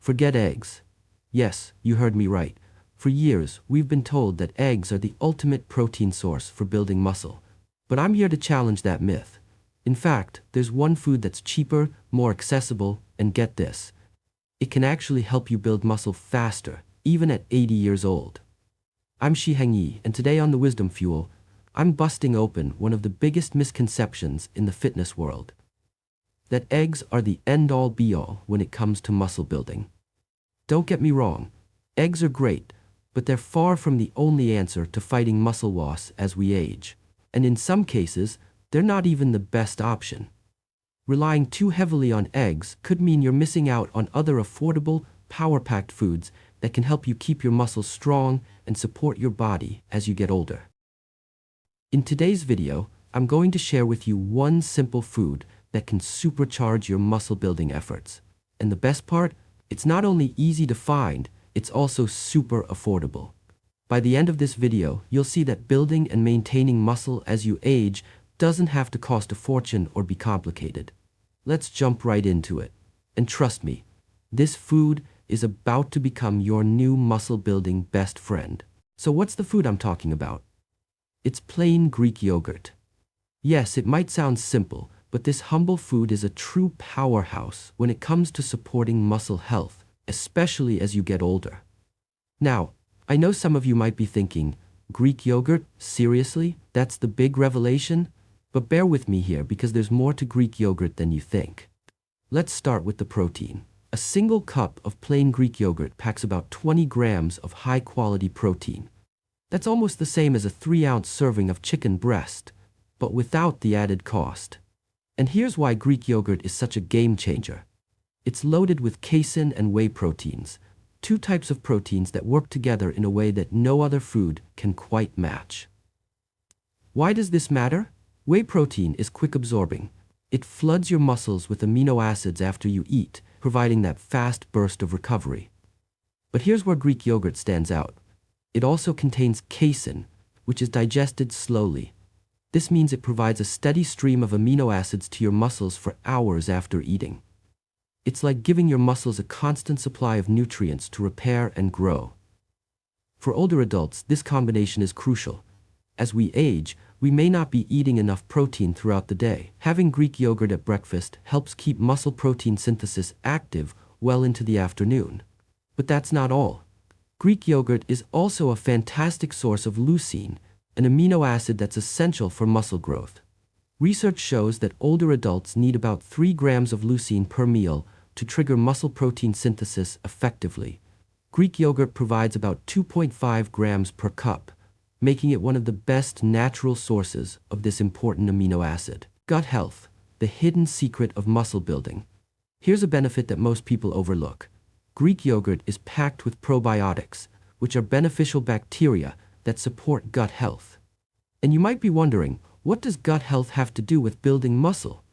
Forget eggs. Yes, you heard me right. For years, we've been told that eggs are the ultimate protein source for building muscle. But I'm here to challenge that myth. In fact, there's one food that's cheaper, more accessible, and get this. It can actually help you build muscle faster, even at 80 years old. I'm Shiheng Yi, and today on The Wisdom Fuel, I'm busting open one of the biggest misconceptions in the fitness world. That eggs are the end-all be-all when it comes to muscle building. Don't get me wrong, eggs are great, but they're far from the only answer to fighting muscle loss as we age. And in some cases, they're not even the best option. Relying too heavily on eggs could mean you're missing out on other affordable, power-packed foods that can help you keep your muscles strong and support your body as you get older. In today's video, I'm going to share with you one simple food that can supercharge your muscle building efforts. And the best part, it's not only easy to find, it's also super affordable. By the end of this video, you'll see that building and maintaining muscle as you age doesn't have to cost a fortune or be complicated. Let's jump right into it. And trust me, this food is about to become your new muscle building best friend. So what's the food I'm talking about? It's plain Greek yogurt. Yes, it might sound simple, but this humble food is a true powerhouse when it comes to supporting muscle health, especially as you get older. Now, I know some of you might be thinking, Greek yogurt? Seriously? That's the big revelation? But bear with me here because there's more to Greek yogurt than you think. Let's start with the protein. A single cup of plain Greek yogurt packs about 20 grams of high-quality protein. That's almost the same as a 3-ounce serving of chicken breast, but without the added cost. And here's why Greek yogurt is such a game changer. It's loaded with casein and whey proteins, two types of proteins that work together in a way that no other food can quite match. Why does this matter? Whey protein is quick absorbing. It floods your muscles with amino acids after you eat, providing that fast burst of recovery. But here's where Greek yogurt stands out. It also contains casein, which is digested slowly. This means it provides a steady stream of amino acids to your muscles for hours after eating. It's like giving your muscles a constant supply of nutrients to repair and grow. For older adults, this combination is crucial. As we age, we may not be eating enough protein throughout the day. Having Greek yogurt at breakfast helps keep muscle protein synthesis active well into the afternoon. But that's not all. Greek yogurt is also a fantastic source of leucine, an amino acid that's essential for muscle growth. Research shows that older adults need about 3 grams of leucine per meal to trigger muscle protein synthesis effectively. Greek yogurt provides about 2.5 grams per cup, making it one of the best natural sources of this important amino acid. Gut health, the hidden secret of muscle building. Here's a benefit that most people overlook. Greek yogurt is packed with probiotics, which are beneficial bacteria that support gut health. And you might be wondering, what does gut health have to do with building muscle?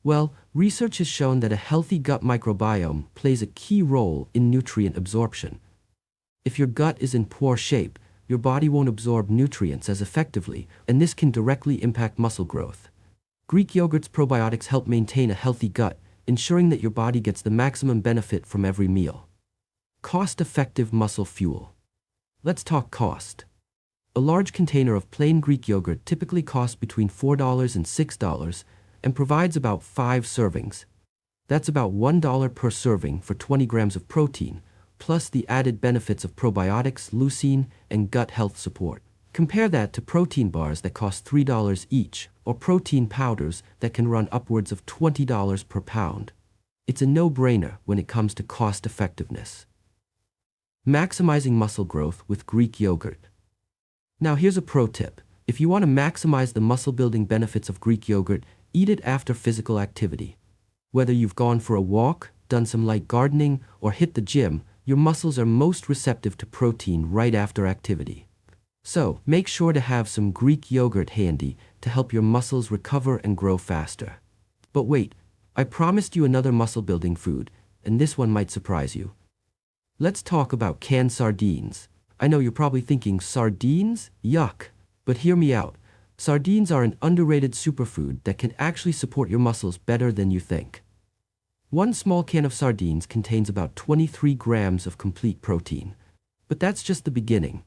Well, research has shown that a healthy gut microbiome plays a key role in nutrient absorption. If your gut is in poor shape, your body won't absorb nutrients as effectively, and this can directly impact muscle growth. Greek yogurt's probiotics help maintain a healthy gut, ensuring that your body gets the maximum benefit from every meal. Cost-effective muscle fuel. Let's talk cost. A large container of plain Greek yogurt typically costs between $4 and $6 and provides about 5 servings. That's about $1 per serving for 20 grams of protein, plus the added benefits of probiotics, leucine, and gut health support. Compare that to protein bars that cost $3 each, or protein powders that can run upwards of $20 per pound. It's a no-brainer when it comes to cost effectiveness. Maximizing muscle growth with Greek yogurt. Now here's a pro tip. If you want to maximize the muscle building benefits of Greek yogurt, eat it after physical activity. Whether you've gone for a walk, done some light gardening, or hit the gym, your muscles are most receptive to protein right after activity. So, make sure to have some Greek yogurt handy to help your muscles recover and grow faster. But wait, I promised you another muscle-building food, and this one might surprise you. Let's talk about canned sardines. I know you're probably thinking, sardines? Yuck! But hear me out. Sardines are an underrated superfood that can actually support your muscles better than you think. One small can of sardines contains about 23 grams of complete protein. But that's just the beginning.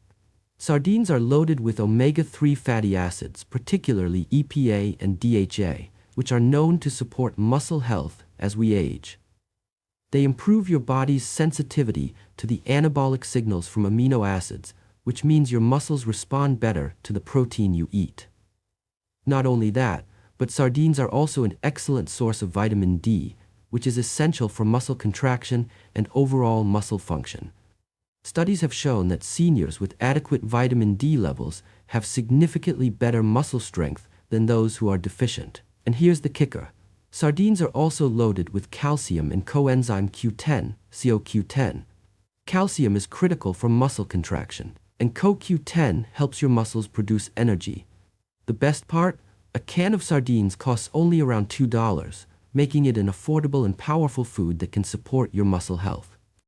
Sardines are loaded with omega-3 fatty acids, particularly EPA and DHA, which are known to support muscle health as we age. They improve your body's sensitivity to the anabolic signals from amino acids, which means your muscles respond better to the protein you eat. Not only that, but sardines are also an excellent source of vitamin D, which is essential for muscle contraction and overall muscle function. Studies have shown that seniors with adequate vitamin D levels have significantly better muscle strength than those who are deficient. And here's the kicker. Sardines are also loaded with calcium and coenzyme Q10, CoQ10. Calcium is critical for muscle contraction, and CoQ10 helps your muscles produce energy. The best part? A can of sardines costs only around $2, making it an affordable and powerful food that can support your muscle health.